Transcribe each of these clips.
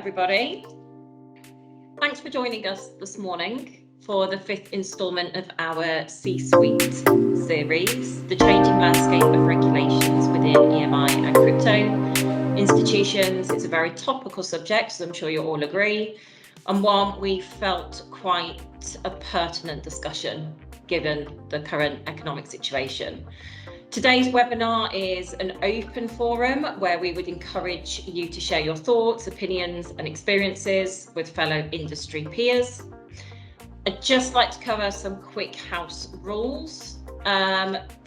everybody. Thanks for joining us this morning for the fifth instalment of our C-Suite series, the changing landscape of regulations within EMI and crypto institutions. It's a very topical subject, as I'm sure you'll all agree, and one we felt quite a pertinent discussion given the current economic situation. Today's webinar is an open forum where we would encourage you to share your thoughts, opinions and experiences with fellow industry peers. I'd just like to cover some quick house rules.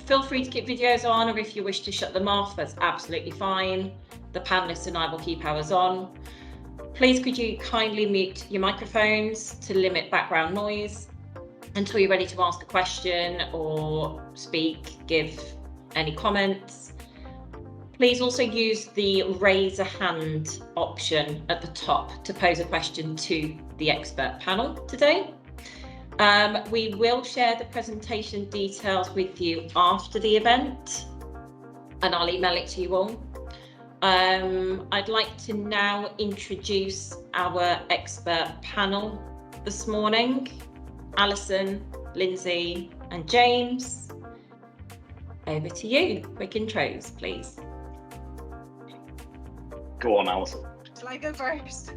Feel free to keep videos on, or if you wish to shut them off, that's absolutely fine. The panelists and I will keep ours on. Please could you kindly mute your microphones to limit background noise until you're ready to ask a question or speak, give any comments. Please also use the raise a hand option at the top to pose a question to the expert panel today. We will share the presentation details with you after the event, and I'll email it to you all. I'd like to now introduce our expert panel this morning. Alison, Lindsay and James. Over to you. Quick intros, please. Go on, Alison. Shall I go first?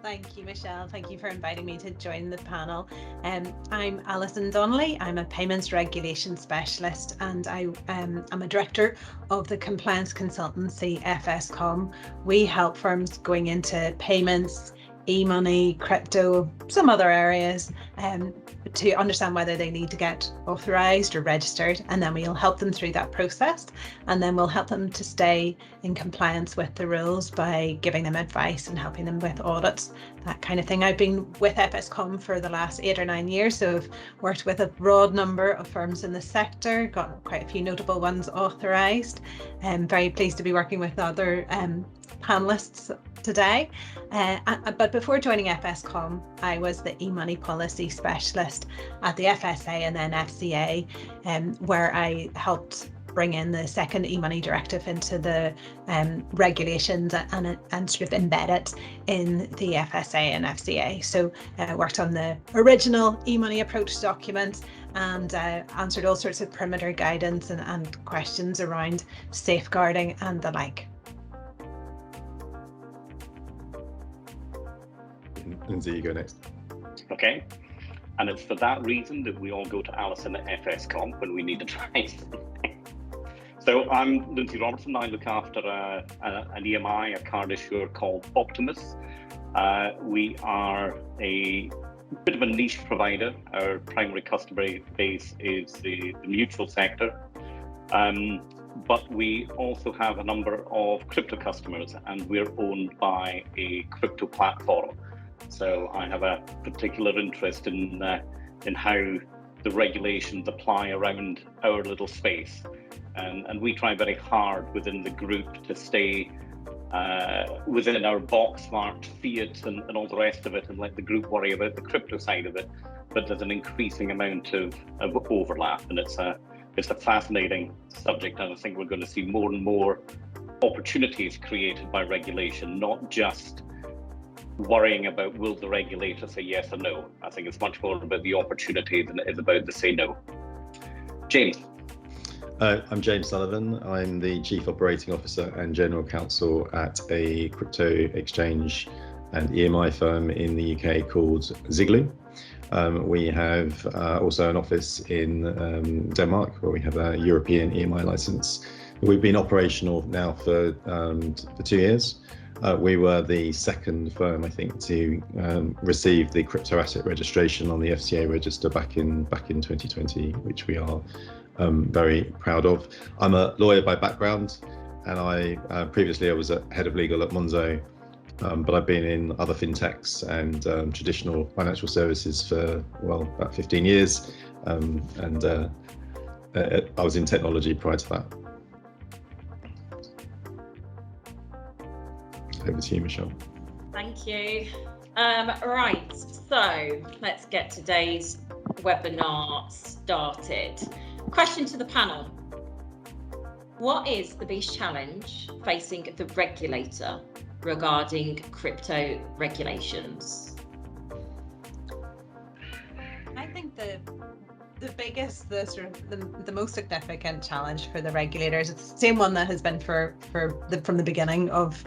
Thank you, Michelle. Thank you for inviting me to join the panel. I'm Alison Donnelly. I'm a payments regulation specialist, and I'm a director of the compliance consultancy FSCom. We help firms going into payments, e-money, crypto, some other areas, to understand whether they need to get authorised or registered, and then we'll help them through that process, and then we'll help them to stay in compliance with the rules by giving them advice and helping them with audits, that kind of thing. I've been with FSCom for the last 8 or 9 years, so I've worked with a broad number of firms in the sector, got quite a few notable ones authorised. I'm very pleased to be working with other panelists today. But before joining FSCom, I was the e-money policy specialist at the FSA and then FCA, where I helped bring in the second e-money directive into the regulations and sort of embed it in the FSA and FCA. So I worked on the original e-money approach documents and answered all sorts of perimeter guidance and questions around safeguarding and the like. Lindsay, you go next. Okay. And it's for that reason that we all go to Alison at FSCom when we need advice. So I'm Lindsay Robertson. I look after an EMI, a card issuer called Optimus. We are a bit of a niche provider. Our primary customer base is the mutual sector. But we also have a number of crypto customers, and we're owned by a crypto platform. So I have a particular interest in how the regulations apply around our little space. And we try very hard within the group to stay within our box marked fiat and all the rest of it, and let the group worry about the crypto side of it. But there's an increasing amount of overlap, and it's a fascinating subject, and I think we're going to see more and more opportunities created by regulation, not just worrying about will the regulator say yes or no. I think it's much more about the opportunity than it is about the say no. James. I'm James Sullivan. I'm the Chief Operating Officer and General Counsel at a crypto exchange and EMI firm in the UK called Ziglu. We have also an office in Denmark, where we have a European EMI license. We've been operational now for 2 years. We were the second firm, I think, to receive the crypto asset registration on the FCA register back in 2020, which we are very proud of. I'm a lawyer by background, and I previously was a head of legal at Monzo, but I've been in other fintechs and traditional financial services for, well, about 15 years, and I was in technology prior to that. Over to you, Michelle. Thank you. Right, so let's get today's webinar started. Question to the panel. What is the biggest challenge facing the regulator regarding crypto regulations? I think the biggest, the most significant challenge for the regulators, it's the same one that has been from the beginning of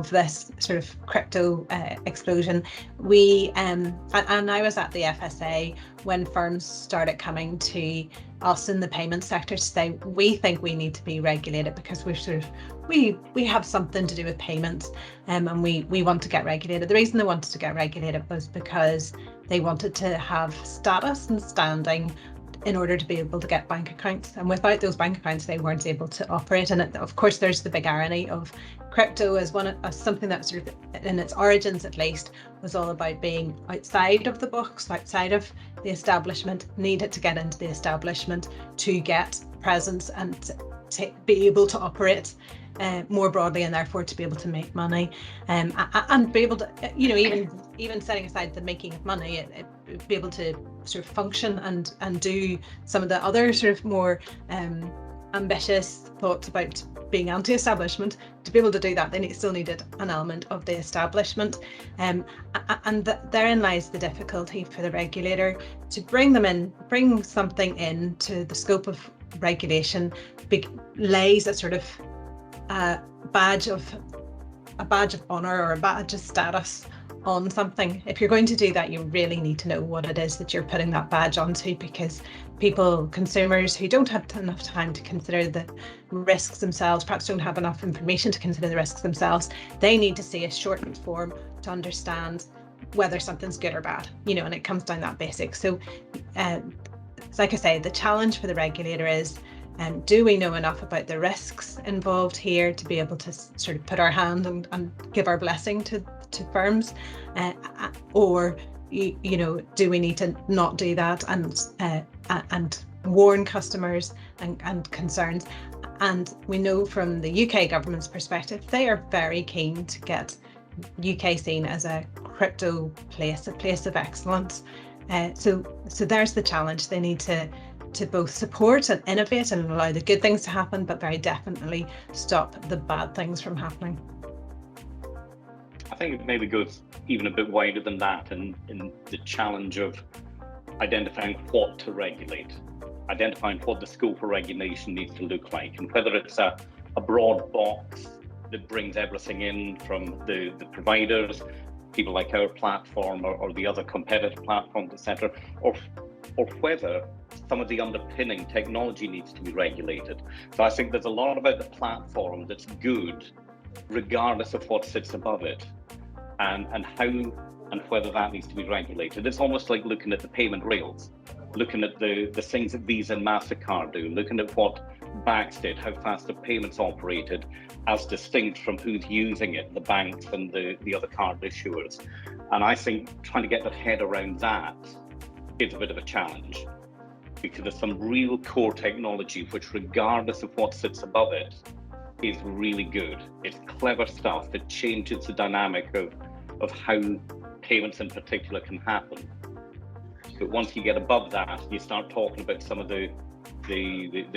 this sort of crypto explosion. We and I was at the FSA when firms started coming to us in the payment sector to say we think we need to be regulated because we have something to do with payments, and we want to get regulated. The reason they wanted to get regulated was because they wanted to have status and standing in order to be able to get bank accounts, and without those bank accounts they weren't able to operate. And of course there's the big irony of crypto as something that sort of in its origins at least was all about being outside of the box, outside of the establishment, needed to get into the establishment to get presence and to be able to operate more broadly, and therefore to be able to make money, and be able to, even setting aside the making of money, be able to sort of function and do some of the other sort of more ambitious thoughts about being anti-establishment. To be able to do that, they still needed an element of the establishment, and therein lies the difficulty for the regulator to bring something into the scope of regulation. Lays a sort of a badge of honor or a badge of status on something. If you're going to do that, you really need to know what it is that you're putting that badge onto, because consumers who don't have enough time to consider the risks themselves, perhaps don't have enough information to consider the risks themselves, they need to see a shortened form to understand whether something's good or bad, and it comes down that basic. So like I say, the challenge for the regulator is, do we know enough about the risks involved here to be able to sort of put our hand and give our blessing to firms, or do we need to not do that and warn customers and concerns? And we know from the UK government's perspective, they are very keen to get UK seen as a crypto place, a place of excellence. So there's the challenge. They need to both support and innovate and allow the good things to happen, but very definitely stop the bad things from happening. I think it maybe goes even a bit wider than that, in the challenge of identifying what to regulate, identifying what the scope for regulation needs to look like, and whether it's a broad box that brings everything in from the providers, people like our platform or the other competitive platforms, etc., or whether some of the underpinning technology needs to be regulated. So I think there's a lot about the platform that's good, regardless of what sits above it, and how and whether that needs to be regulated. It's almost like looking at the payment rails, looking at the things that Visa and MasterCard do, looking at what Bax did, how fast the payments operated, as distinct from who's using it, the banks and the other card issuers. And I think trying to get their head around that is a bit of a challenge, because there's some real core technology which, regardless of what sits above it, is really good. It's clever stuff that changes the dynamic of how payments in particular can happen. But once you get above that, you start talking about some of the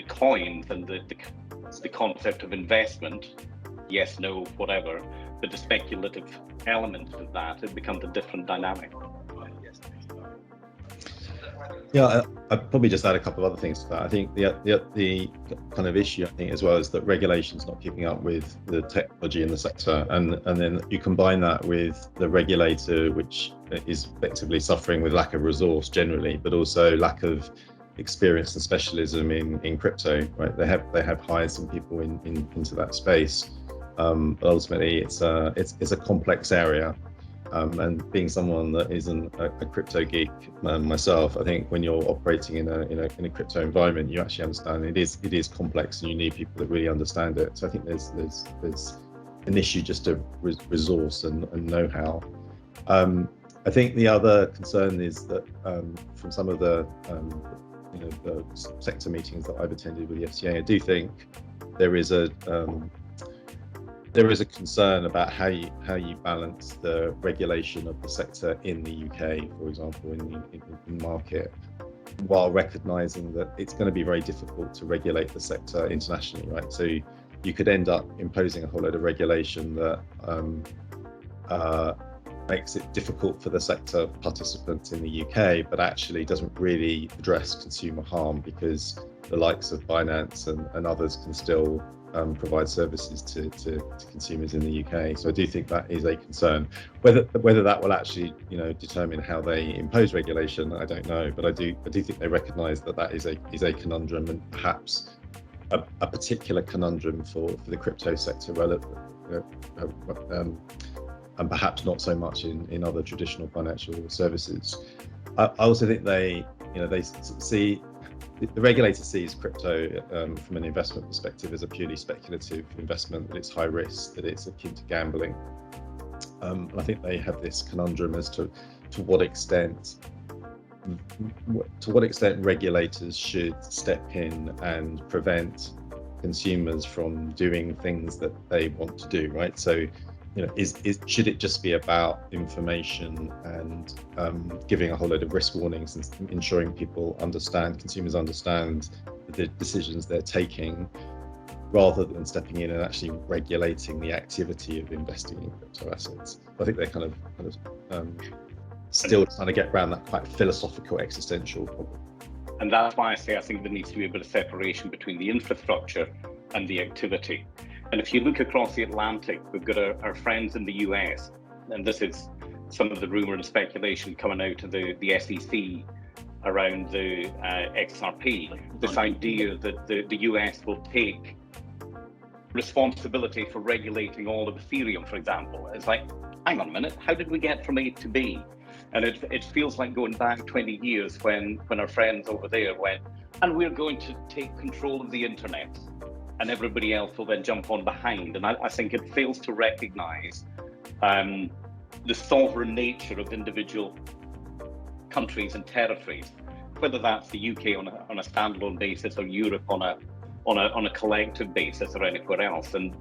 coins and the concept of investment, yes, no, whatever, but the speculative element of that, it becomes a different dynamic. Yeah, I'd probably just add a couple of other things to that. I think the kind of issue, I think, as well, is that regulation's not keeping up with the technology in the sector, and then you combine that with the regulator, which is effectively suffering with lack of resource generally, but also lack of experience and specialism in crypto. Right? They have hired some people into that space, but ultimately it's a complex area. And being someone that isn't a crypto geek myself, I think when you're operating in a crypto environment, you actually understand it is complex, and you need people that really understand it. So I think there's an issue just of resource and know-how. I think the other concern is that from some of the sector meetings that I've attended with the FCA, I do think there is a concern about how you balance the regulation of the sector in the UK, for example, in the market, while recognising that it's going to be very difficult to regulate the sector internationally, right? So you could end up imposing a whole load of regulation that makes it difficult for the sector participants in the UK, but actually doesn't really address consumer harm, because the likes of Binance and others can still provide services to consumers in the UK. So I do think that is a concern. Whether that will actually, determine how they impose regulation, I don't know. But I do think they recognise that is a conundrum, and perhaps a particular conundrum for the crypto sector, and perhaps not so much in other traditional financial services. I also think they see. The regulator sees crypto from an investment perspective as a purely speculative investment, that it's high risk, that it's akin to gambling. I think they have this conundrum as to what extent regulators should step in and prevent consumers from doing things that they want to do, right? So, should it just be about information and giving a whole load of risk warnings and ensuring consumers understand the decisions they're taking, rather than stepping in and actually regulating the activity of investing in crypto assets? I think they're kind of still trying to get around that quite philosophical, existential problem. And that's why I think there needs to be a bit of separation between the infrastructure and the activity. And if you look across the Atlantic, we've got our friends in the US, and this is some of the rumor and speculation coming out of the SEC around the XRP, this idea that the US will take responsibility for regulating all of Ethereum, for example. It's like, hang on a minute, how did we get from A to B? And it feels like going back 20 years when our friends over there went, and we're going to take control of the internet, and everybody else will then jump on behind. And I think it fails to recognize the sovereign nature of individual countries and territories, whether that's the UK on a standalone basis, or Europe on a collective basis, or anywhere else. And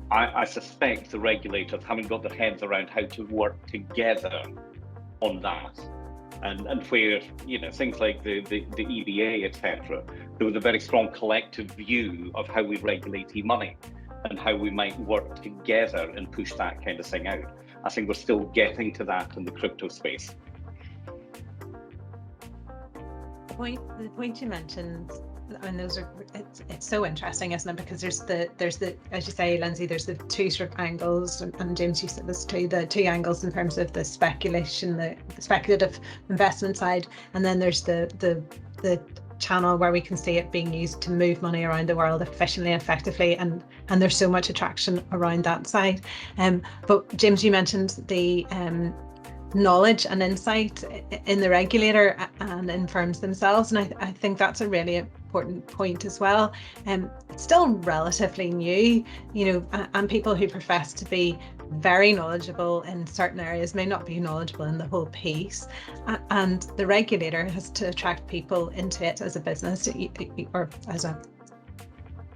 I suspect the regulators haven't got their heads around how to work together on that. And where, things like the EBA, etc., there was a very strong collective view of how we regulate e-money and how we might work together and push that kind of thing out. I think we're still getting to that in the crypto space. The point you mentioned, and it's so interesting, isn't it? Because there's the as you say, Lindsay, there's the two sort of angles, and James, you said this too, the two angles in terms of the speculation, the speculative investment side, and then there's the channel where we can see it being used to move money around the world efficiently, effectively, and there's so much attraction around that side. But James, you mentioned the knowledge and insight in the regulator and in firms themselves, and I think that's a really important point as well. It's still relatively new, and people who profess to be very knowledgeable in certain areas may not be knowledgeable in the whole piece, and the regulator has to attract people into it as a business or as a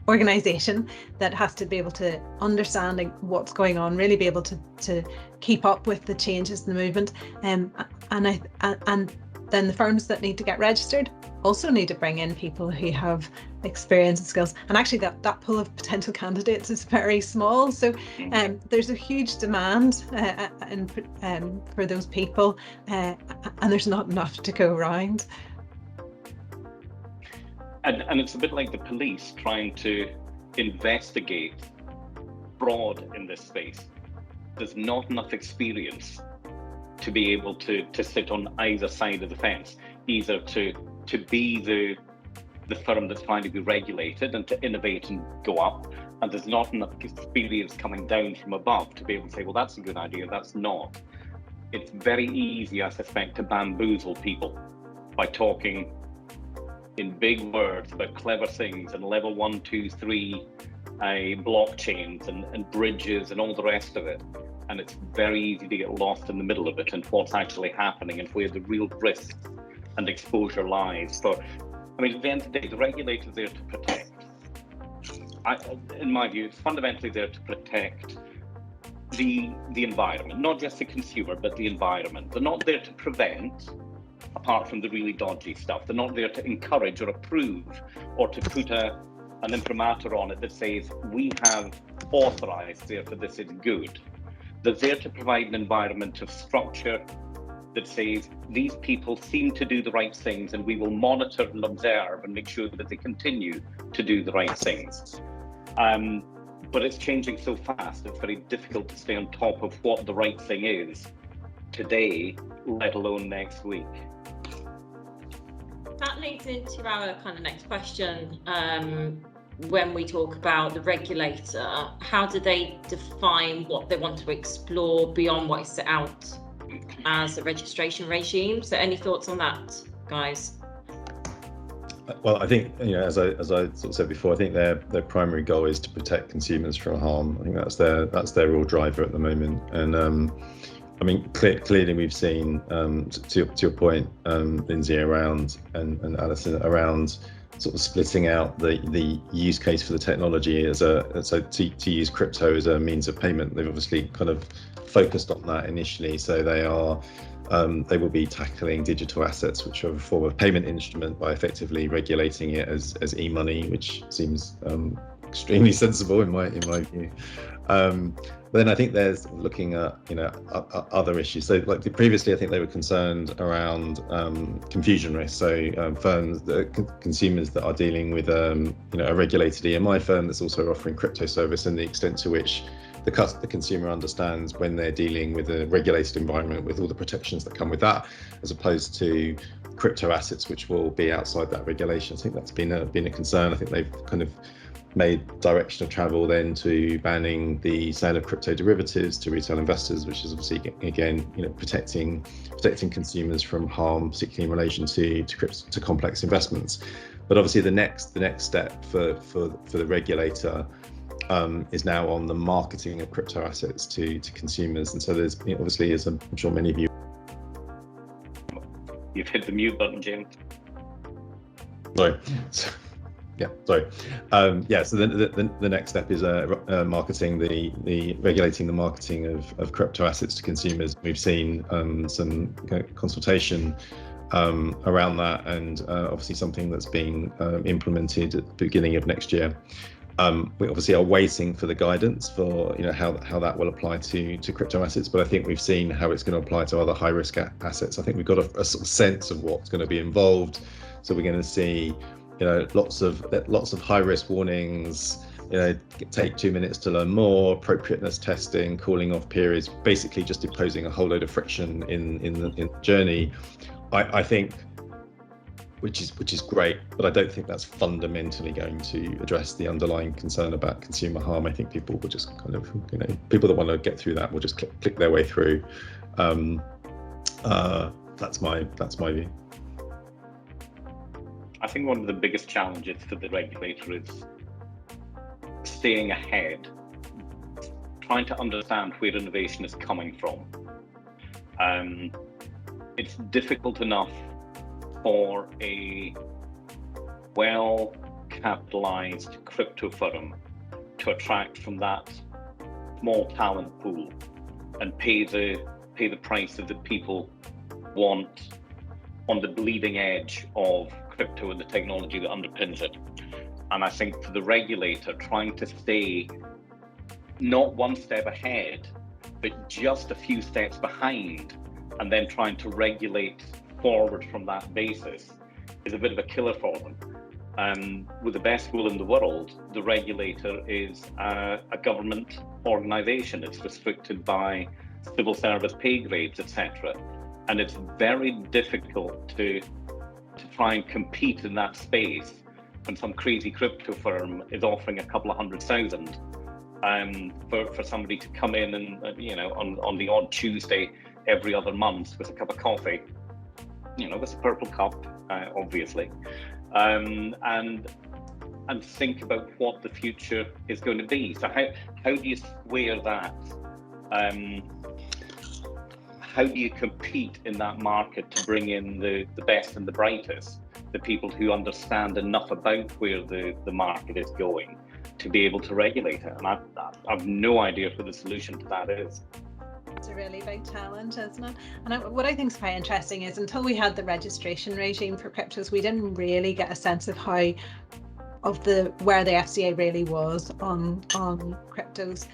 organization that has to be able to understand what's going on, really be able to keep up with the changes in the movement, and then the firms that need to get registered also need to bring in people who have experience and skills, and actually that pool of potential candidates is very small, so there's a huge demand for those people, and there's not enough to go around. And it's a bit like the police trying to investigate fraud in this space. There's not enough experience to be able to sit on either side of the fence, either to be the firm that's trying to be regulated and to innovate and go up, and there's not enough experience coming down from above to be able to say, well, that's a good idea, that's not. It's very easy, I suspect, to bamboozle people by talking in big words about clever things and level 1, 2, 3 blockchains and bridges and all the rest of it. And it's very easy to get lost in the middle of it and what's actually happening and where the real risk and exposure lies. So, at the end of the day, the regulator's there to protect. In my view, it's fundamentally there to protect the environment, not just the consumer, but the environment. They're not there to prevent, apart from the really dodgy stuff. They're not there to encourage or approve or to put a an imprimatur on it that says, we have authorised, therefore this is good. They're there to provide an environment of structure that says, these people seem to do the right things, and we will monitor and observe and make sure that they continue to do the right things. But it's changing so fast, it's very difficult to stay on top of what the right thing is today, let alone next week. That leads into our kind of next question. When we talk about the regulator, how do they define what they want to explore beyond what is set out as a registration regime? So any thoughts on that, guys? Well, I think, as I sort of said before, I think their primary goal is to protect consumers from harm. I think that's their real driver at the moment. And I mean, clearly we've seen, to your point, Lindsay, around and Alison, around sort of splitting out the use case for the technology to use crypto as a means of payment. They've obviously kind of focused on that initially, so they will be tackling digital assets, which are a form of payment instrument, by effectively regulating it as e-money, which seems extremely sensible in my view. Then I think there's looking at other issues. So like previously, I think they were concerned around confusion risk. So consumers that are dealing with a regulated EMI firm that's also offering crypto service, and the extent to which the consumer understands when they're dealing with a regulated environment with all the protections that come with that, as opposed to crypto assets which will be outside that regulation. I think that's been a concern. I think they've kind of made direction of travel then to banning the sale of crypto derivatives to retail investors, which is obviously again protecting consumers from harm, particularly in relation to complex investments. But obviously the next step for the regulator is now on the marketing of crypto assets to consumers. And so there's obviously, as I'm sure many of you. You've hit the mute button, Jim. Sorry. Yeah, sorry. So the next step is marketing regulating the marketing of crypto assets to consumers. We've seen some consultation around that, and obviously something that's being implemented at the beginning of next year. We obviously are waiting for the guidance for how that will apply to crypto assets, but I think we've seen how it's going to apply to other high risk assets. I think we've got a sort of sense of what's going to be involved. So we're going to see lots of high risk warnings, take 2 minutes to learn more, appropriateness testing, cooling off periods, basically just imposing a whole load of friction in the journey. I think which is great, but I don't think that's fundamentally going to address the underlying concern about consumer harm. I think people will just kind of, people that want to get through that will just click their way through. That's my view. I think one of the biggest challenges for the regulator is staying ahead, trying to understand where innovation is coming from. It's difficult enough for a well-capitalized crypto firm to attract from that small talent pool and pay the price that the people want on the bleeding edge of crypto and the technology that underpins it. And I think for the regulator, trying to stay not one step ahead, but just a few steps behind, and then trying to regulate forward from that basis is a bit of a killer for them. With the best will in the world, the regulator is a government organisation. It's restricted by civil service pay grades, etc. And it's very difficult to try and compete in that space when some crazy crypto firm is offering a couple of $100,000 for somebody to come in and on the odd Tuesday every other month with a cup of coffee, with a purple cup, obviously, and think about what the future is going to be. So how do you square that? How do you compete in that market to bring in the best and the brightest, the people who understand enough about where the market is going to be able to regulate it? And I've no idea what the solution to that is. It's a really big challenge, isn't it? And what I think is quite interesting is until we had the registration regime for cryptos, we didn't really get a sense of how where the FCA really was on cryptos.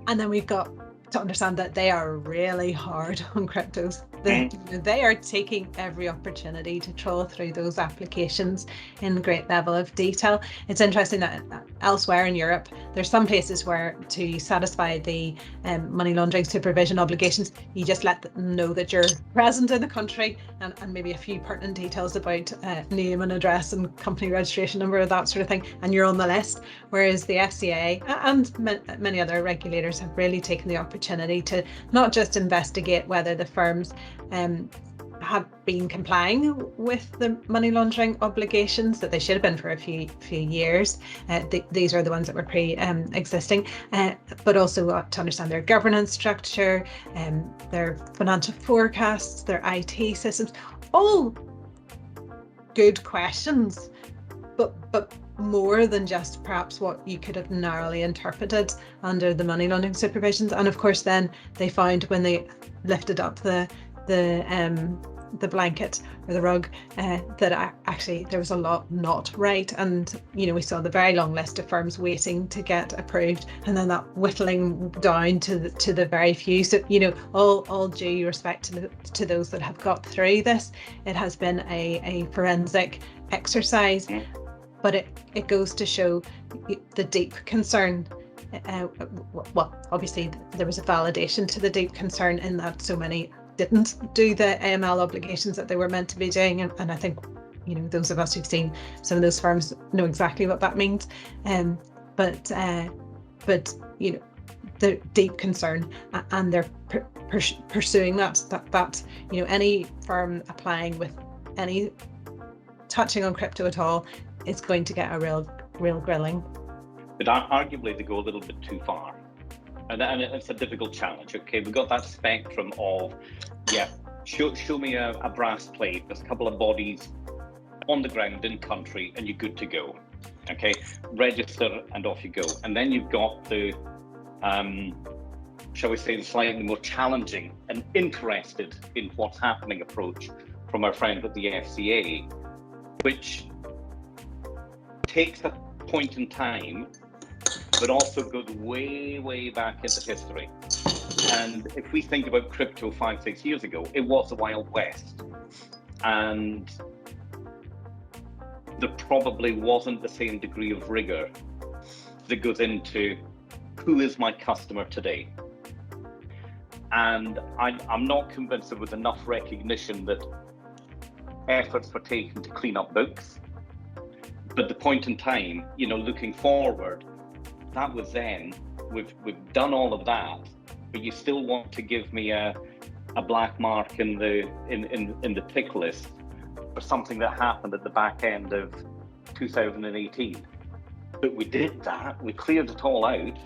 And then we've got to understand that they are really hard on cryptos. They are taking every opportunity to trawl through those applications in great level of detail. It's interesting that elsewhere in Europe, there's some places where to satisfy the money laundering supervision obligations, you just let them know that you're present in the country and maybe a few pertinent details about name and address and company registration number, that sort of thing, and you're on the list. Whereas the FCA and many other regulators have really taken the opportunity to not just investigate whether the firms have been complying with the money laundering obligations that they should have been for a few years. These are the ones that were pre-existing, but also to understand their governance structure, their financial forecasts, their IT systems. All good questions, but more than just perhaps what you could have narrowly interpreted under the money laundering supervisions. And of course, then they found when they lifted up the blanket or the rug that actually there was a lot not right, and we saw the very long list of firms waiting to get approved, and then that whittling down to the very few. So all due respect to those that have got through this, it has been a forensic exercise, but it goes to show the deep concern. Well, obviously there was a validation to the deep concern in that so many didn't do the AML obligations that they were meant to be doing, and I think those of us who've seen some of those firms know exactly what that means. But the deep concern, and they're pursuing that any firm applying with any touching on crypto at all is going to get a real grilling. But arguably they go a little bit too far. And it's a difficult challenge. Okay, we've got that spectrum of, show me a brass plate, there's a couple of bodies on the ground in country, and you're good to go. Okay, register and off you go. And then you've got the, shall we say, the slightly more challenging and interested in what's happening approach from our friends at the FCA, which takes a point in time, but also goes way, way back into history. And if we think about crypto 5-6 years ago, it was the Wild West. And there probably wasn't the same degree of rigor that goes into who is my customer today. And I'm not convinced there was enough recognition that efforts were taken to clean up books. But the point in time, looking forward, that was then. We've done all of that, but you still want to give me a black mark in the tick list for something that happened at the back end of 2018. But we did that. We cleared it all out.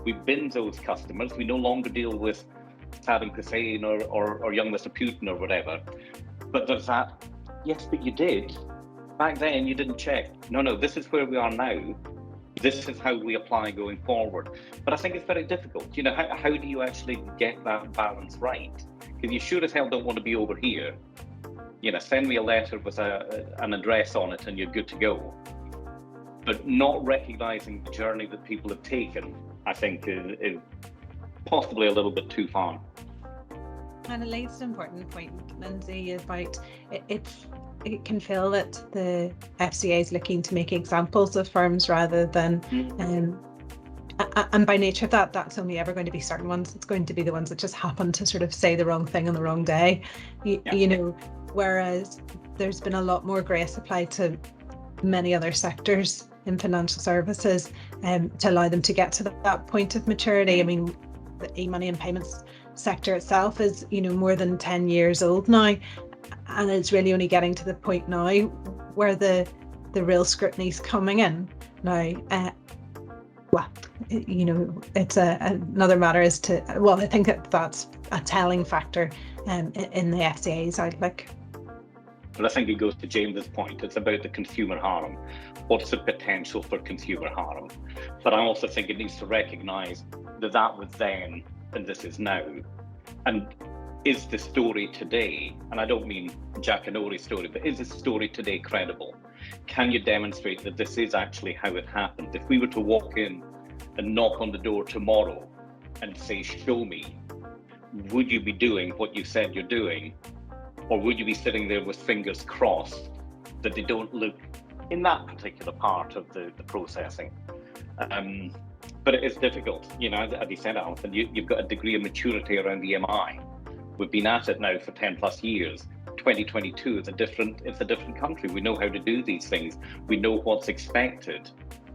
We binned those customers. We no longer deal with Saddam Hussein or young Mr. Putin or whatever. But there's that. Yes, but you did. Back then, you didn't check. No, this is where we are now. This is how we apply going forward. But I think it's very difficult. How do you actually get that balance right? Because you sure as hell don't want to be over here. Send me a letter with an address on it and you're good to go. But not recognizing the journey that people have taken, I think, is possibly a little bit too far. And it leads to an important point, Lindsay, about it can feel that the FCA is looking to make examples of firms rather than, and by nature of that's only ever going to be certain ones. It's going to be the ones that just happen to sort of say the wrong thing on the wrong day, whereas there's been a lot more grace applied to many other sectors in financial services to allow them to get to that point of maturity. I mean, the e-money and payments sector itself is, more than 10 years old now. And it's really only getting to the point now where the real scrutiny is coming in now. It's another matter as to, I think that's a telling factor in the FCA's outlook. But I think it goes to James's point. It's about the consumer harm. What's the potential for consumer harm? But I also think it needs to recognise that was then and this is now. And is the story today, and I don't mean Jack and Ori's story, but is the story today credible? Can you demonstrate that this is actually how it happened? If we were to walk in and knock on the door tomorrow and say, show me, would you be doing what you said you're doing? Or would you be sitting there with fingers crossed that they don't look in that particular part of the processing? But it is difficult, you know, as you said, Alison, you've got a degree of maturity around the EMI. We've been at it now for 10 plus years. 2022 is it's a different country. We know how to do these things. We know what's expected,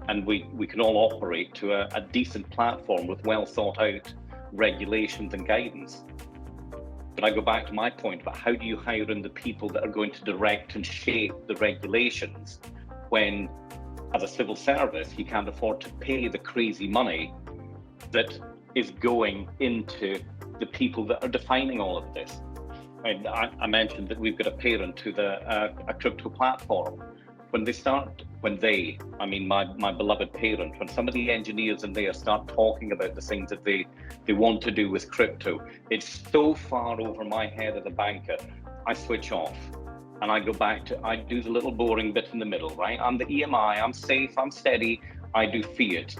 and we can all operate to a decent platform with well thought out regulations and guidance. But I go back to my point about how do you hire in the people that are going to direct and shape the regulations when, as a civil service, you can't afford to pay the crazy money that is going into the people that are defining all of this. And I mentioned that we've got a parent to a crypto platform. When I mean my beloved parent, when some of the engineers in there start talking about the things that they want to do with crypto, it's so far over my head as a banker, I switch off. And I go back to, I do the little boring bit in the middle, right? I'm the EMI, I'm safe, I'm steady, I do fiat.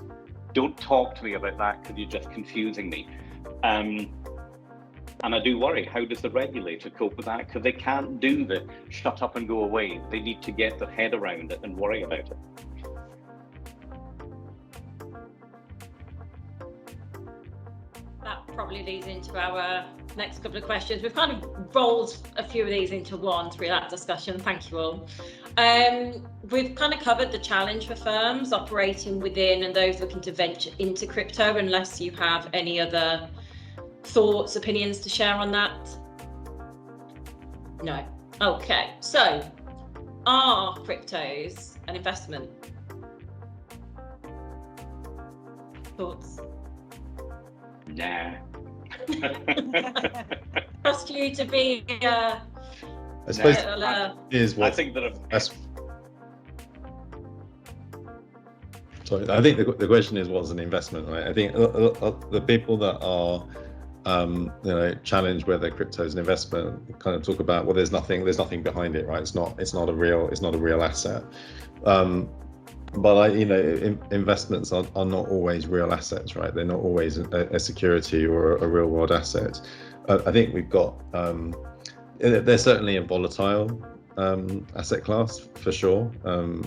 Don't talk to me about that because you're just confusing me. And I do worry, how does the regulator cope with that? Because they can't do the shut up and go away. They need to get their head around it and worry about it. That probably leads into our next couple of questions. We've kind of rolled a few of these into one through that discussion. Thank you all. We've kind of covered the challenge for firms operating within and those looking to venture into crypto, unless you have any other thoughts, opinions to share on that? No. Okay, so are cryptos an investment? Thoughts? Nah. Trust you to be I suppose is what I think that sorry, I think the question is what's an investment, right? I think the people that are challenge whether crypto is an investment kind of talk about, well, there's nothing behind it, right? It's not a real asset. But investments are not always real assets, right? They're not always a security or a real world asset. I think we've got they're certainly a volatile asset class for sure.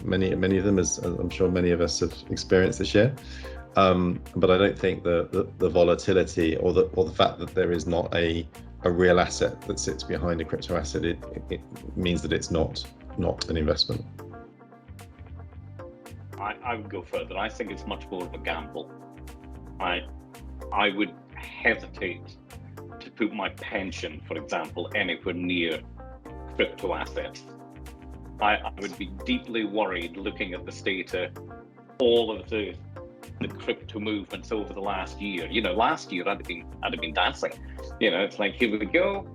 Many of them, as I'm sure many of us have experienced this year. But I don't think the volatility or the fact that there is not a real asset that sits behind a crypto asset, it means that it's not an investment. I would go further. I think it's much more of a gamble. I would hesitate to put my pension, for example, anywhere near crypto assets. I would be deeply worried looking at the state of all of the crypto movements over the last year. Last year I'd have been dancing. It's like, here we go.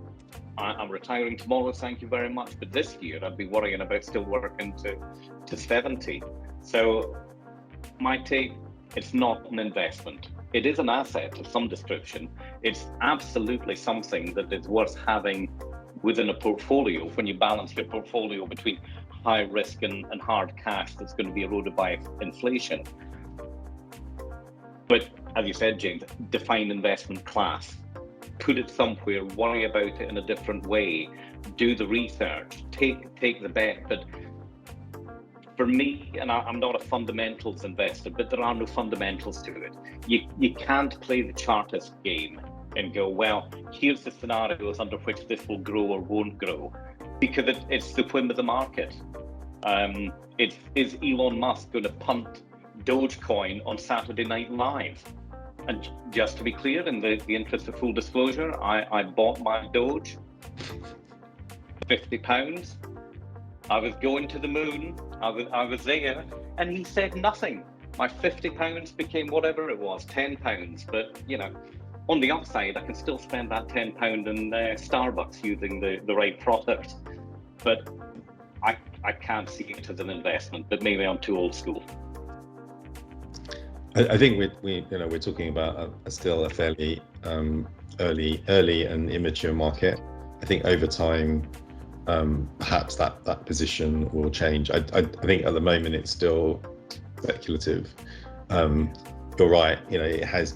I'm retiring tomorrow, thank you very much. But this year I'd be worrying about still working to 70. So my take, it's not an investment. It is an asset of some description. It's absolutely something that is worth having within a portfolio when you balance your portfolio between high risk and hard cash that's going to be eroded by inflation. But as you said, James, define investment class, put it somewhere, worry about it in a different way, do the research, take the bet. But for me, and I'm not a fundamentals investor, but there are no fundamentals to it. You can't play the chartist game and go, well, here's the scenarios under which this will grow or won't grow, because it's the whim of the market. Is Elon Musk going to punt Dogecoin on Saturday Night Live? And just to be clear, in the interest of full disclosure, I bought my Doge, £50. I was going to the moon, I was there, and he said nothing. My £50 became whatever it was, £10. But on the upside, I can still spend that £10 in Starbucks using the right product. But I can't see it as an investment, but maybe I'm too old school. I think we're talking about still a fairly early and immature market. I think over time perhaps that position will change. I think at the moment it's still speculative. You're right. It has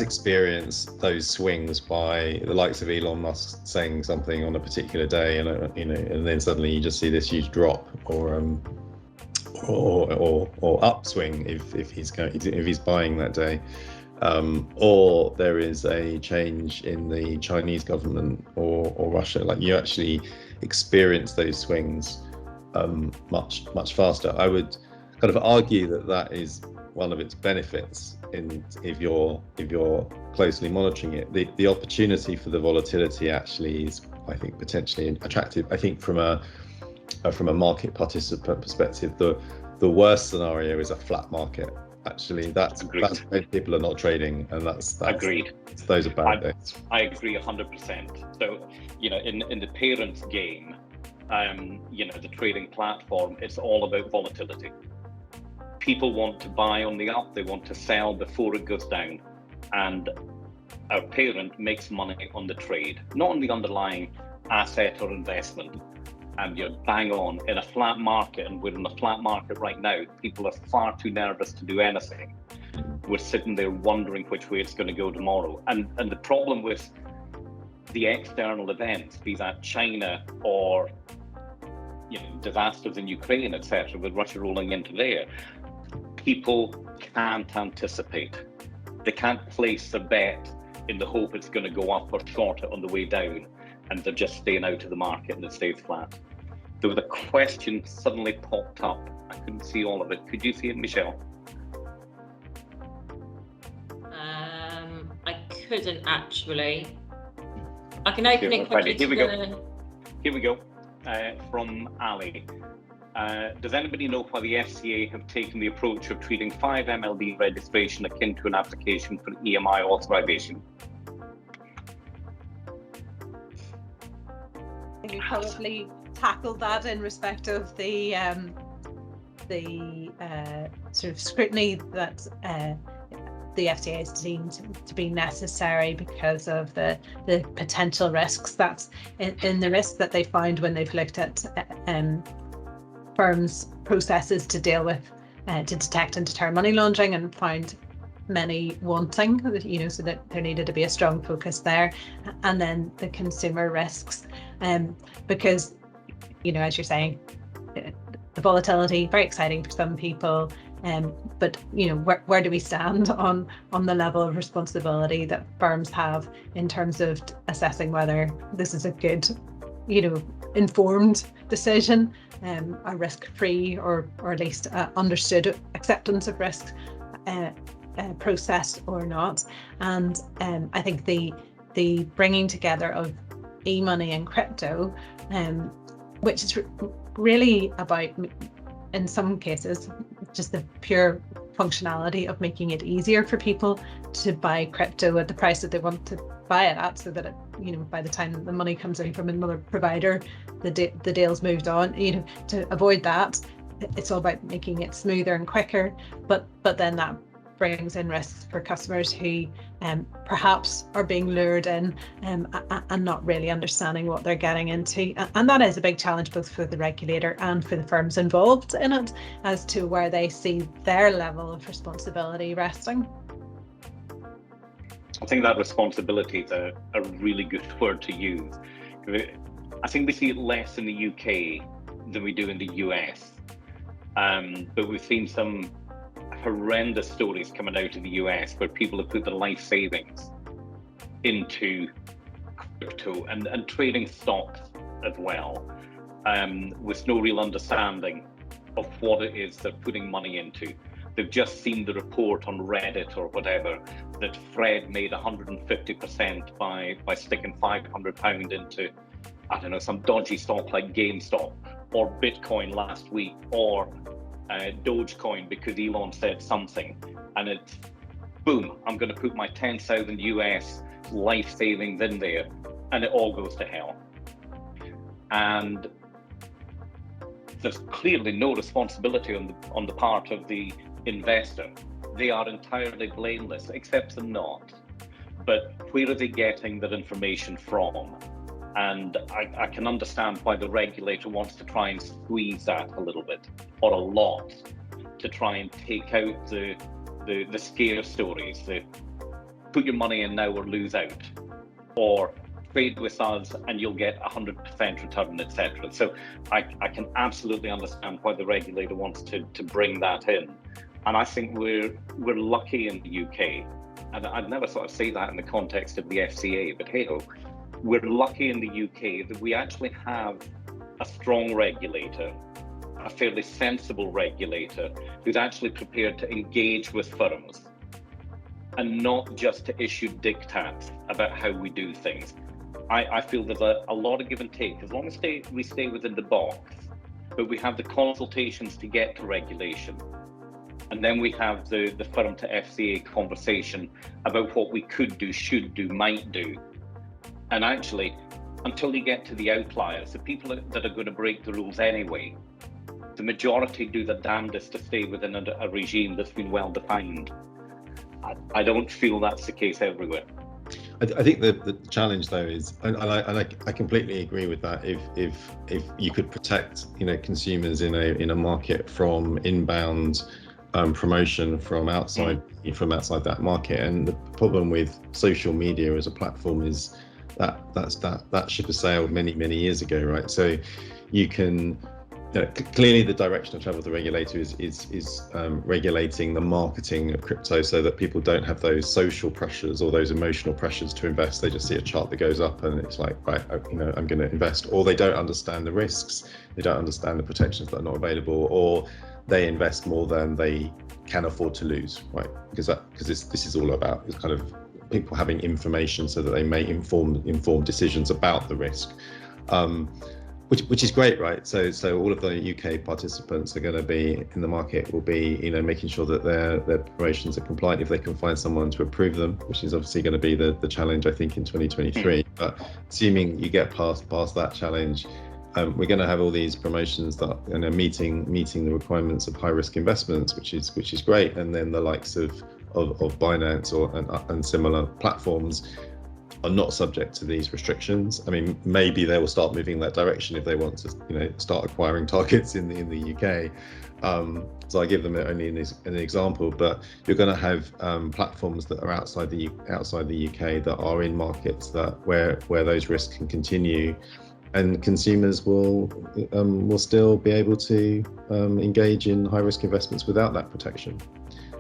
experienced those swings by the likes of Elon Musk saying something on a particular day, and then suddenly you just see this huge drop or upswing if he's buying that day, or there is a change in the Chinese government or Russia. Like, you actually experience those swings much faster. I would kind of argue that is one of its benefits if you're closely monitoring it. The opportunity for the volatility actually is, I think, potentially attractive. I think from a market participant perspective, the worst scenario is a flat market. Actually, that's when people are not trading, and that's agreed. Those are bad days. I agree 100%. So, in the parents' game, the trading platform, it's all about volatility. People want to buy on the up, they want to sell before it goes down, and our parent makes money on the trade, not on the underlying asset or investment. And you're bang on in a flat market, and we're in a flat market right now. People are far too nervous to do anything. We're sitting there wondering which way it's going to go tomorrow. And the problem with the external events, be that China or disasters in Ukraine, etc., with Russia rolling into there, people can't anticipate. They can't place a bet in the hope it's going to go up or short it on the way down, and they're just staying out of the market and it stays flat. There was a question suddenly popped up. I couldn't see all of it. Could you see it, Michelle? I couldn't actually. I can open it quickly. Here we go. From Ali. Does anybody know why the FCA have taken the approach of treating 5 MLD registration akin to an application for EMI authorization? I think we probably tackled that in respect of the sort of scrutiny that the FCA is deemed to be necessary because of the potential risks that's in the risk that they found when they've looked at firms' processes to deal with, to detect and deter money laundering, and found many wanting, so that there needed to be a strong focus there. And then the consumer risks, because, as you're saying, the volatility, very exciting for some people, but where do we stand on the level of responsibility that firms have in terms of assessing whether this is a good, informed decision, a risk-free or at least understood acceptance of risk process or not. And I think the bringing together of e-money and crypto, which is really about, in some cases, just the pure functionality of making it easier for people to buy crypto at the price that they want to buy it at, so that by the time the money comes in from another provider, the deal's moved on. To avoid that, it's all about making it smoother and quicker. But then that brings in risks for customers who perhaps are being lured in and not really understanding what they're getting into. And that is a big challenge both for the regulator and for the firms involved in it, as to where they see their level of responsibility resting. I think that responsibility is a really good word to use. I think we see it less in the UK than we do in the US, but we've seen some horrendous stories coming out of the US where people have put their life savings into crypto and trading stocks as well, with no real understanding of what it is they're putting money into. They've just seen the report on Reddit or whatever that Fred made 150% by sticking £500 into, I don't know, some dodgy stock like GameStop, or Bitcoin last week, or Dogecoin because Elon said something, and it's boom, I'm going to put my 10,000 US life savings in there, and it all goes to hell. And there's clearly no responsibility on the part of the investor. They are entirely blameless, except they're not. But where are they getting that information from? And I can understand why the regulator wants to try and squeeze that a little bit, or a lot, to try and take out the scare stories, the put your money in now or lose out, or trade with us and you'll get 100% return, etc. So I can absolutely understand why the regulator wants to bring that in. And I think we're lucky in the UK, and I'd never sort of say that in the context of the FCA, but hey ho, we're lucky in the UK that we actually have a strong regulator, a fairly sensible regulator, who's actually prepared to engage with firms and not just to issue diktats about how we do things. I feel there's a lot of give and take, as long as we stay within the box, but we have the consultations to get to regulation. And then we have the firm to FCA conversation about what we could do, should do, might do. And actually, until you get to the outliers, the people that are going to break the rules anyway, the majority do the damnedest to stay within a regime that's been well defined. I don't feel that's the case everywhere. I think the challenge though is, and I completely agree with that. If you could protect consumers in a market from inbound promotion from outside that market, and the problem with social media as a platform is that ship has sailed many years ago, right? So you can clearly the direction of travel of the regulator is regulating the marketing of crypto so that people don't have those social pressures or those emotional pressures to invest. They just see a chart that goes up and it's like, right, I'm going to invest, or they don't understand the risks, they don't understand the protections that are not available, or they invest more than they can afford to lose, right? Because this is all about kind of people having information so that they may inform decisions about the risk, which is great, right? So all of the UK participants are going to be in the market will be making sure that their promotions are compliant if they can find someone to approve them, which is obviously going to be the challenge I think in 2023. But assuming you get past that challenge, we're going to have all these promotions that meeting the requirements of high risk investments, which is great, and then the likes of Binance and similar platforms are not subject to these restrictions. I mean, maybe they will start moving that direction if they want to start acquiring targets in the UK. So I give them only an example, but you're going to have platforms that are outside the UK that are in markets where those risks can continue, and consumers will still be able to engage in high risk investments without that protection,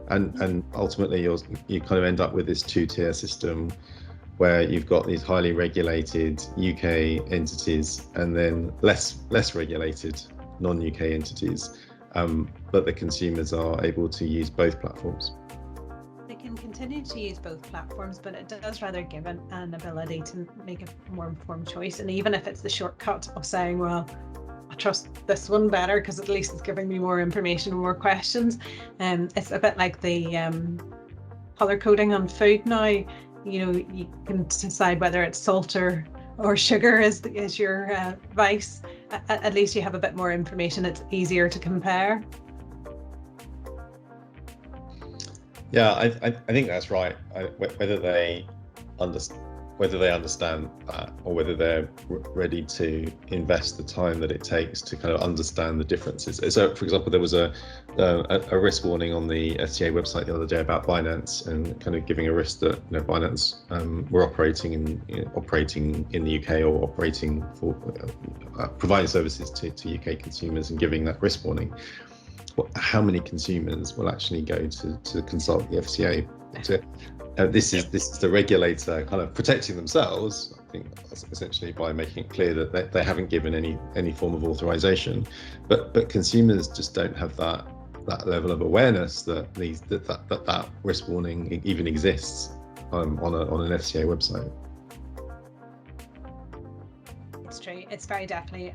and ultimately you kind of end up with this two-tier system where you've got these highly regulated UK entities and then less regulated non-UK entities, but the consumers are able to use both platforms. They can continue to use both platforms, but it does rather give an ability to make a more informed choice. And even if it's the shortcut of saying, well, I trust this one better because at least it's giving me more information and more questions. It's a bit like the color coding on food now. You can decide whether it's salt or sugar is your vice. At least you have a bit more information. It's easier to compare. Yeah, I think that's right. Whether they understand that, or whether they're ready to invest the time that it takes to kind of understand the differences. So, for example, there was a risk warning on the FCA website the other day about Binance, and kind of giving a risk that Binance were operating in the UK, or operating for providing services to UK consumers, and giving that risk warning. How many consumers will actually go to consult the FCA? This is the regulator kind of protecting themselves, I think, essentially by making it clear that they haven't given any form of authorization, but consumers just don't have that level of awareness that that risk warning even exists on an FCA website. It's true. It's very definitely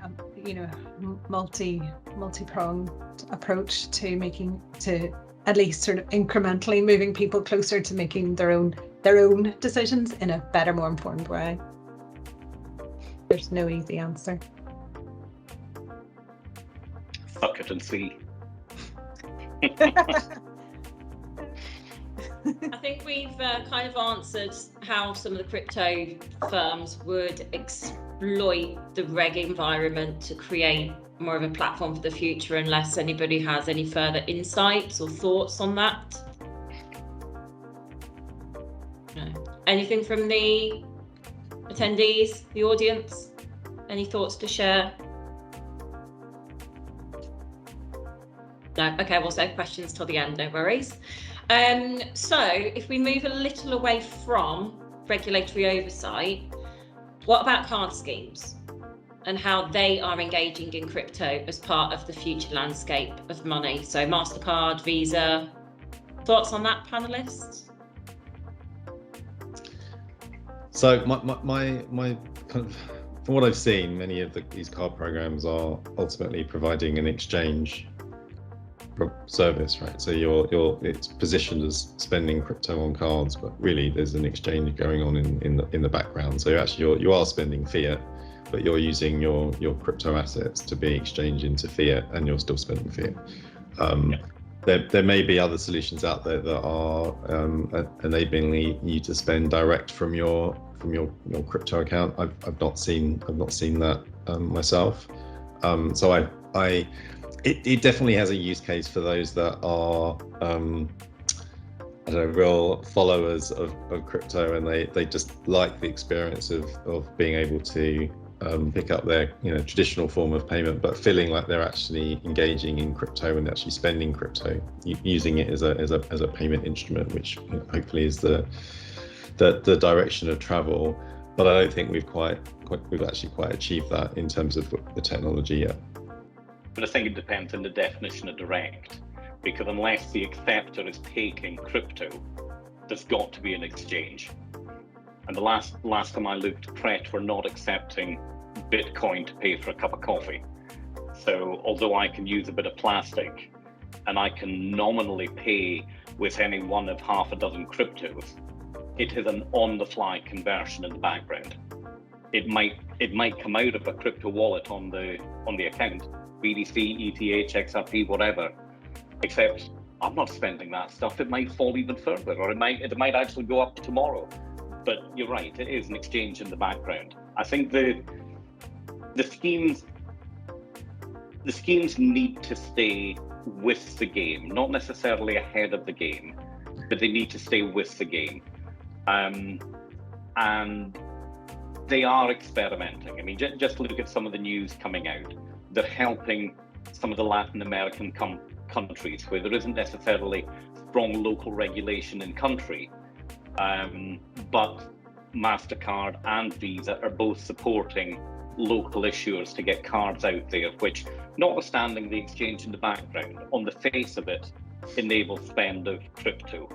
multi-pronged approach to at least sort of incrementally moving people closer to making their own decisions in a better, more informed way. There's no easy answer. Fuck it and see. I think we've kind of answered how some of the crypto firms would exploit the reg environment to create more of a platform for the future, unless anybody has any further insights or thoughts on that. No. Anything from the attendees, the audience? Any thoughts to share? No. Okay, we'll save questions till the end, no worries. So if we move a little away from regulatory oversight, what about card schemes and how they are engaging in crypto as part of the future landscape of money? So MasterCard, Visa, thoughts on that, panelists? So my kind of, from what I've seen, many of these card programs are ultimately providing an exchange service, right? So it's positioned as spending crypto on cards, but really there's an exchange going on in the background. So actually you are spending fiat, but you're using your crypto assets to be exchanged into fiat, and you're still spending fiat. There may be other solutions out there that are enabling you to spend direct from your crypto account. I've not seen that myself. So it definitely has a use case for those that are I don't know, real followers of crypto, and they just like the experience of being able to pick up their traditional form of payment, but feeling like they're actually engaging in crypto and actually spending crypto, using it as a payment instrument, which hopefully is the direction of travel. But I don't think we've actually quite achieved that in terms of the technology yet. But I think it depends on the definition of direct, because unless the acceptor is taking crypto, there's got to be an exchange. And the last time I looked, Pret were not accepting Bitcoin to pay for a cup of coffee. So although I can use a bit of plastic and I can nominally pay with any one of half a dozen cryptos, it is an on-the-fly conversion in the background. It might come out of a crypto wallet on the account, BTC, ETH, XRP, whatever, except I'm not spending that stuff. It might fall even further, or it might actually go up tomorrow. But you're right, it is an exchange in the background. I think the schemes need to stay with the game, not necessarily ahead of the game, but they need to stay with the game. And they are experimenting. I mean, just look at some of the news coming out. They're helping some of the Latin American countries where there isn't necessarily strong local regulation in country, but MasterCard and Visa are both supporting local issuers to get cards out there, which, notwithstanding the exchange in the background, on the face of it, enables spend of crypto.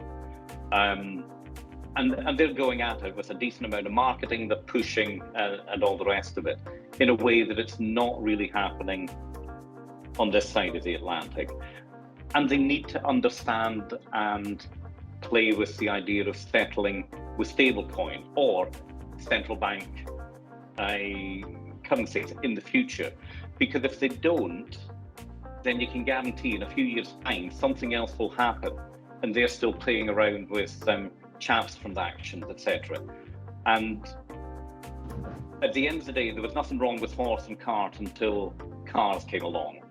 And they're going at it with a decent amount of marketing, the pushing, and all the rest of it, in a way that it's not really happening on this side of the Atlantic. And they need to understand and play with the idea of settling with stablecoin or central bank currencies in the future. Because if they don't, then you can guarantee in a few years' time something else will happen, and they're still playing around with chaps transactions, etc. And at the end of the day, there was nothing wrong with horse and cart until cars came along.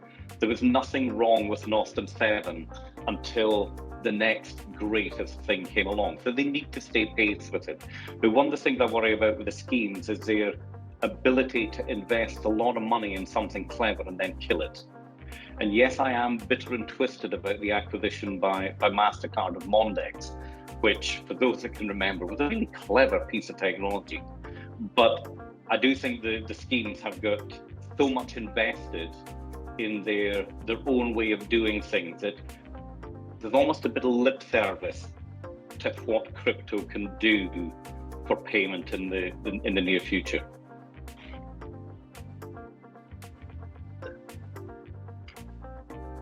There was nothing wrong with an Austin 7 until the next greatest thing came along. So they need to stay pace with it. But one of the things I worry about with the schemes is their ability to invest a lot of money in something clever and then kill it. And yes, I am bitter and twisted about the acquisition by MasterCard of Mondex, which, for those that can remember, was a really clever piece of technology. But I do think the schemes have got so much invested in their own way of doing things that there's almost a bit of lip service to what crypto can do for payment in the near future.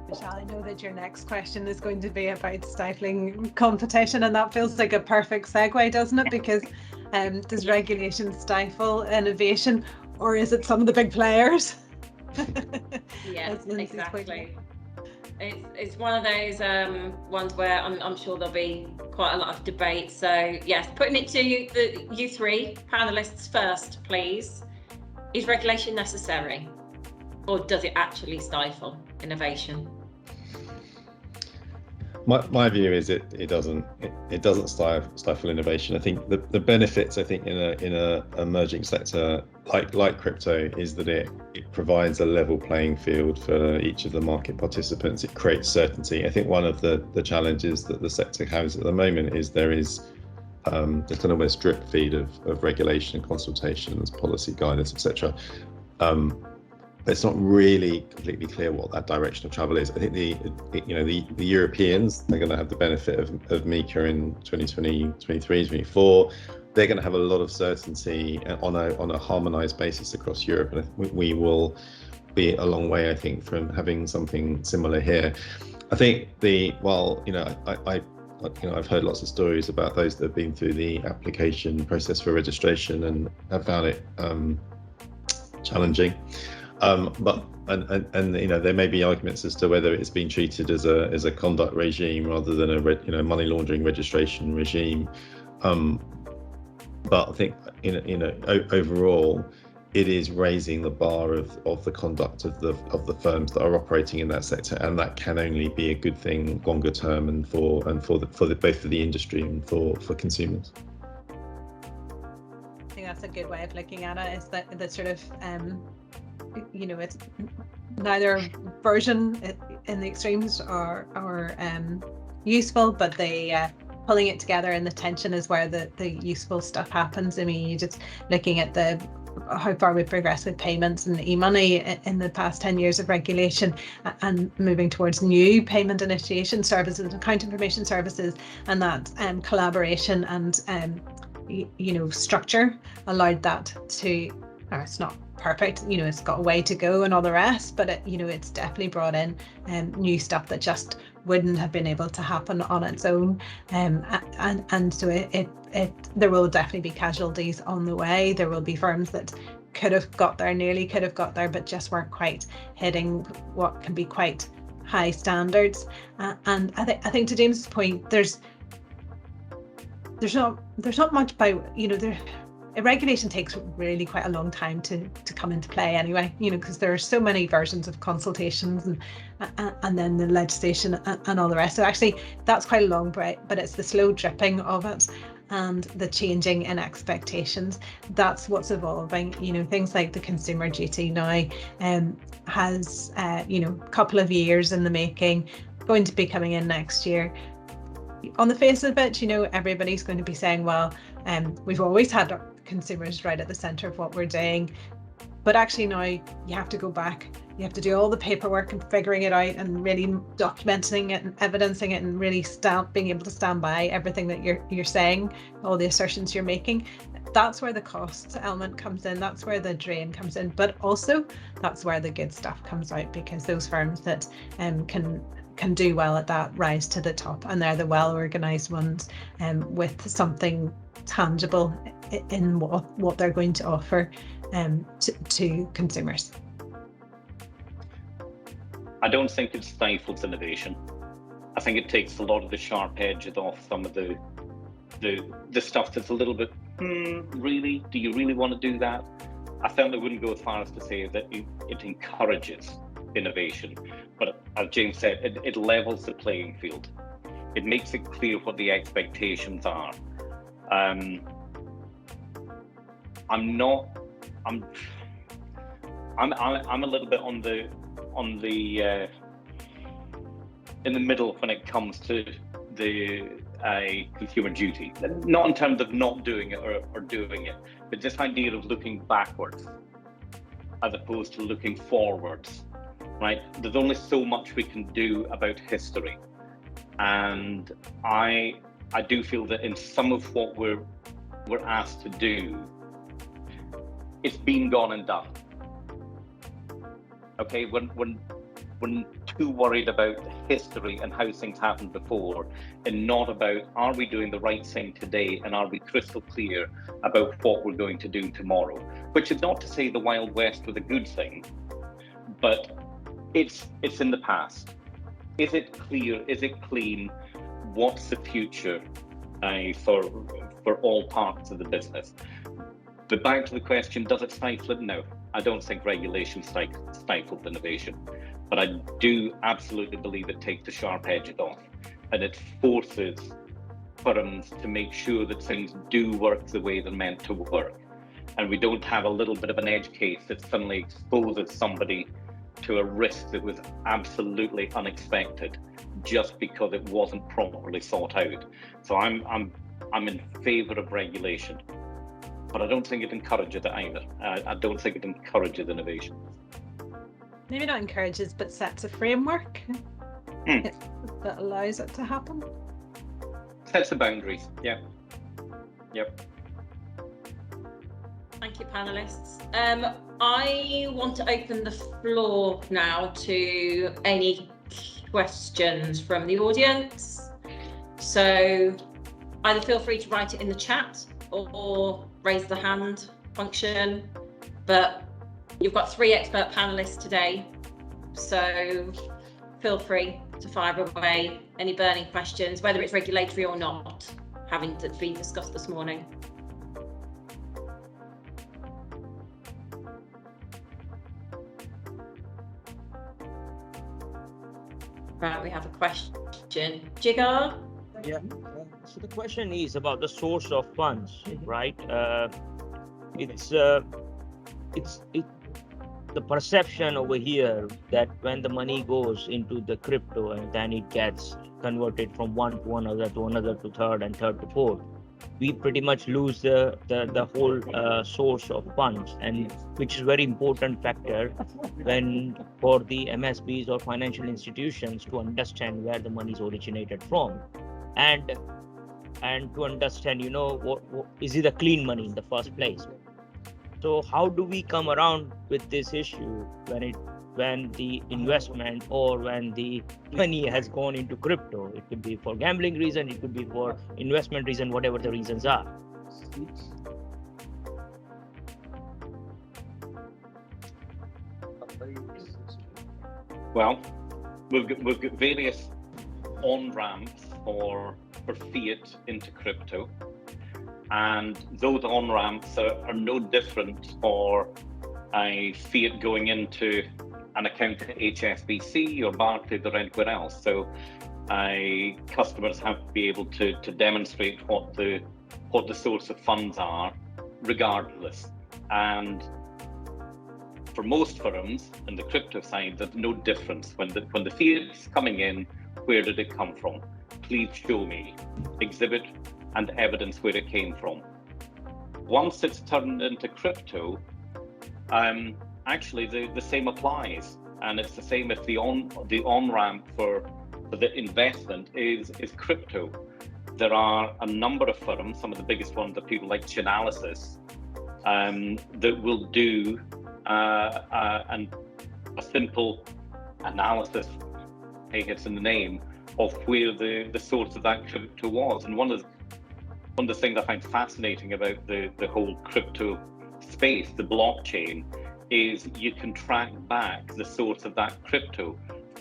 Michelle, I know that your next question is going to be about stifling competition, and that feels like a perfect segue, doesn't it? Because does regulation stifle innovation, or is it some of the big players? Yeah, exactly. It's one of those ones where I'm sure there'll be quite a lot of debate. So yes, putting it to you three panelists first, please. Is regulation necessary, or does it actually stifle innovation? My view is it doesn't stifle innovation. I think the benefits, I think, in a emerging sector like crypto is that it provides a level playing field for each of the market participants. It creates certainty. I think one of the challenges that the sector has at the moment is there's an almost drip feed of regulation, consultations, policy guidance, etc. It's not really completely clear what that direction of travel is. I think the Europeans, they're going to have the benefit of MiCA in 2020, 23, 24. They're going to have a lot of certainty on a harmonized basis across Europe, and we will be a long way, I think, from having something similar here. I think I've heard lots of stories about those that have been through the application process for registration and have found it challenging. But there may be arguments as to whether it's been treated as a conduct regime rather than a money laundering registration regime. But I think overall, it is raising the bar of the conduct of the firms that are operating in that sector, and that can only be a good thing longer term and for both for the industry and for consumers. I think that's a good way of looking at it. Is that the sort of it's neither version in the extremes are useful, but they pulling it together and the tension is where the useful stuff happens. I mean, you're just looking at how far we've progressed with payments and e-money in the past 10 years of regulation, and moving towards new payment initiation services, account information services, and that collaboration and structure allowed that to. It's not perfect, it's got a way to go and all the rest, but it's definitely brought in new stuff that just wouldn't have been able to happen on its own, and so there will definitely be casualties on the way. There will be firms that nearly could have got there, but just weren't quite hitting what can be quite high standards. And I think to James's point, there's not much about regulation takes really quite a long time to come into play anyway, because there are so many versions of consultations and then the legislation and all the rest. So actually that's quite a long break, but it's the slow dripping of it and the changing in expectations. That's what's evolving. Things like the consumer duty now has a couple of years in the making, going to be coming in next year. On the face of it, everybody's going to be saying, well, we've always had consumers right at the center of what we're doing, but actually now you have to go back, you have to do all the paperwork and figuring it out and really documenting it and evidencing it and really being able to stand by everything that you're saying, all the assertions you're making. That's where the cost element comes in, that's where the drain comes in, but also that's where the good stuff comes out, because those firms that can do well at that rise to the top, and they're the well-organized ones with something tangible in what they're going to offer to consumers. I don't think it stifles innovation. I think it takes a lot of the sharp edges off some of the stuff that's a little bit, really? Do you really want to do that? I certainly wouldn't go as far as to say that it encourages innovation, but as James said, it levels the playing field. It makes it clear what the expectations are. I'm a little bit on the in the middle when it comes to the consumer duty. Not in terms of not doing it or doing it, but this idea of looking backwards as opposed to looking forwards. Right? There's only so much we can do about history, and I do feel that in some of what we're asked to do, it's been gone and done. Okay, when too worried about history and how things happened before, and not about are we doing the right thing today and are we crystal clear about what we're going to do tomorrow. Which is not to say the Wild West was a good thing, but it's in the past. Is it clear? Is it clean? What's the future for all parts of the business? But back to the question, does it stifle it? No. I don't think regulation stifles innovation, but I do absolutely believe it takes the sharp edges off, and it forces firms to make sure that things do work the way they're meant to work. And we don't have a little bit of an edge case that suddenly exposes somebody to a risk that was absolutely unexpected just because it wasn't properly thought out. So I'm in favor of regulation, but I don't think it encourages it either. I don't think it encourages innovation. Maybe not encourages, but sets a framework that allows it to happen. Sets the boundaries. Yeah. Yep. Thank you, panelists. I want to open the floor now to any questions from the audience. So either feel free to write it in the chat or raise the hand function. But you've got 3 expert panelists today, so feel free to fire away any burning questions, whether it's regulatory or not, having to be discussed this morning. Right, we have a question. Jigar? Yeah, so the question is about the source of funds, right? It's the perception over here that when the money goes into the crypto and then it gets converted from one to another to third and third to fourth, we pretty much lose the whole source of funds, and which is a very important factor when for the MSBs or financial institutions to understand where the money is originated from, and to understand, what is it a clean money in the first place. So how do we come around with this issue when the investment or when the money has gone into crypto? It could be for gambling reason, it could be for investment reason, whatever the reasons are. Well, we've got various on-ramps for fiat into crypto, and those on-ramps are no different for a fiat going into an account at HSBC or Barclays or anywhere else. So customers have to be able to demonstrate what the source of funds are regardless. And for most firms in the crypto side, there's no difference. When the fiat's coming in, where did it come from? Please show me exhibit and evidence where it came from. Once it's turned into crypto, actually the same applies, and it's the same if the on-ramp for the investment is crypto. There are a number of firms, some of the biggest ones are people like Chainalysis, that will do a simple analysis, hey, it's in the name, of where the source of that crypto was. And one of the things I find fascinating about the whole crypto space, the blockchain, is you can track back the source of that crypto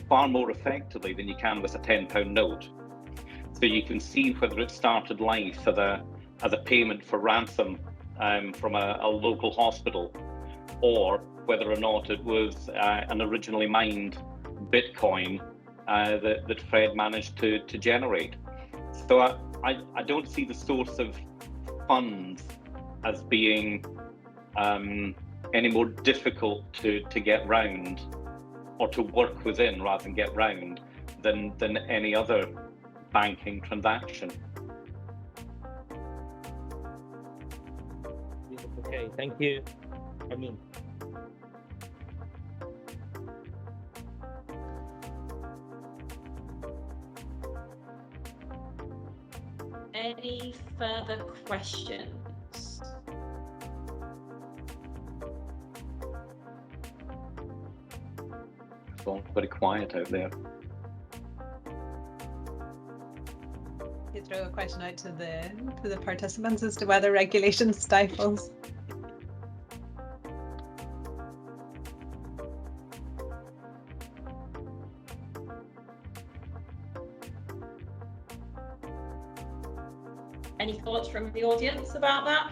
far more effectively than you can with a £10 note. So you can see whether it started life as a payment for ransom from a local hospital, or whether or not it was an originally mined Bitcoin that Fred managed to generate. So I don't see the source of funds as being any more difficult to get round or to work within rather than get round than any other banking transaction. Okay, thank you. Any further questions? It's all very quiet out there. You throw a question out to the participants as to whether regulation stifles. Any thoughts from the audience about that?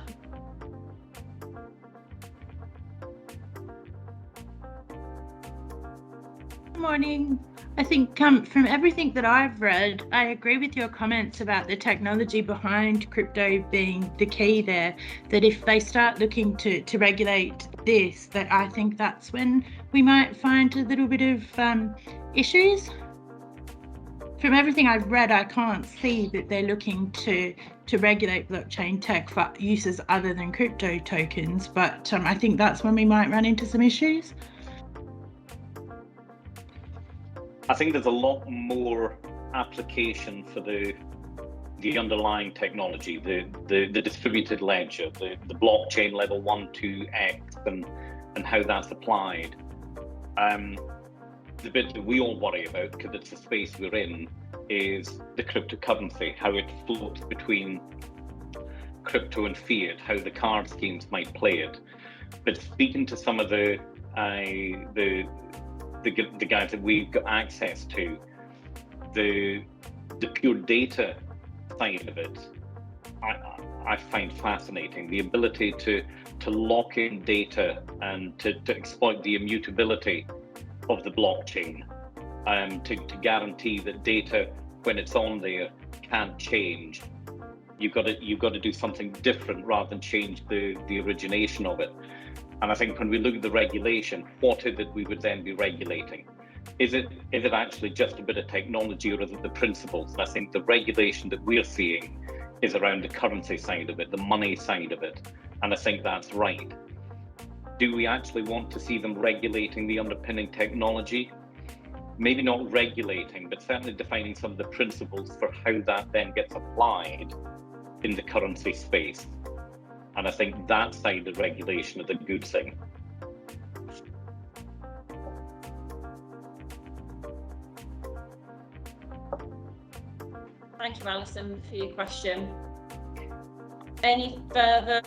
morning. I think from everything that I've read, I agree with your comments about the technology behind crypto being the key there, that if they start looking to regulate this, that I think that's when we might find a little bit of issues. From everything I've read, I can't see that they're looking to regulate blockchain tech for uses other than crypto tokens, but I think that's when we might run into some issues. I think there's a lot more application for the underlying technology, the distributed ledger, the blockchain level 1, 2x, and how that's applied. The bit that we all worry about, because it's the space we're in, is the cryptocurrency, how it floats between crypto and fiat, how the card schemes might play it. But speaking to some of the guys that we've got access to, the pure data side of it, I find fascinating. The ability to lock in data and to exploit the immutability of the blockchain, to guarantee that data, when it's on there, can't change. You've got to do something different rather than change the origination of it. And I think when we look at the regulation, what is it we would then be regulating? Is it actually just a bit of technology, or is it the principles? And I think the regulation that we're seeing is around the currency side of it, the money side of it. And I think that's right. Do we actually want to see them regulating the underpinning technology? Maybe not regulating, but certainly defining some of the principles for how that then gets applied in the currency space. And I think that side of regulation is a good thing. Thank you, Alison, for your question. Any further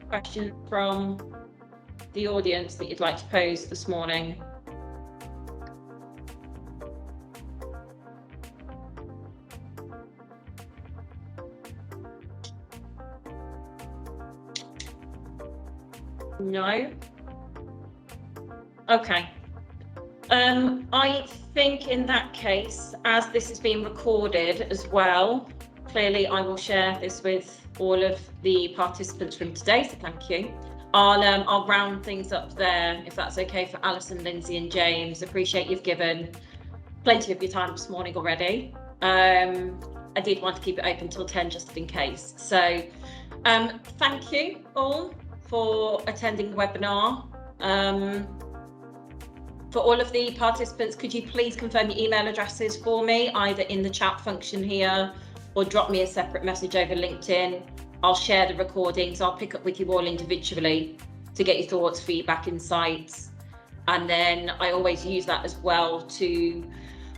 questions from the audience that you'd like to pose this morning? No? Okay. I think in that case, as this is being recorded as well, clearly I will share this with all of the participants from today, so thank you. I'll round things up there, if that's okay for Alison, Lindsay and James. Appreciate you've given plenty of your time this morning already. I did want to keep it open till 10 just in case. So thank you all for attending the webinar. For all of the participants, could you please confirm your email addresses for me, either in the chat function here or drop me a separate message over LinkedIn. I'll share the recordings. I'll pick up with you all individually to get your thoughts, feedback, insights. And then I always use that as well to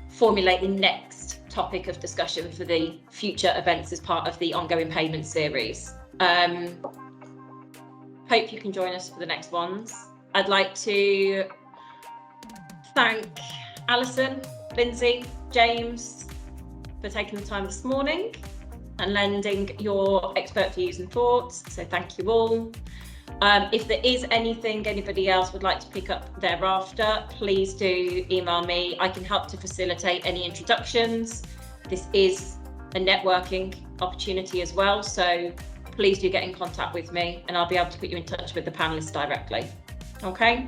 formulate the next topic of discussion for the future events as part of the ongoing payment series. Hope you can join us for the next ones. I'd like to thank Alison, Lindsay, James for taking the time this morning and lending your expert views and thoughts. So thank you all. If there is anything anybody else would like to pick up thereafter, please do email me. I can help to facilitate any introductions. This is a networking opportunity as well, so please do get in contact with me and I'll be able to put you in touch with the panelists directly. Okay.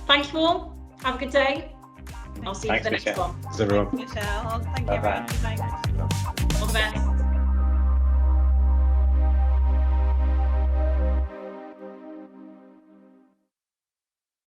Thank you all. Have a good day. I'll see you for the next one. Thanks, everyone. Michelle, thank you, Bye-bye. everyone. Good night. All the best.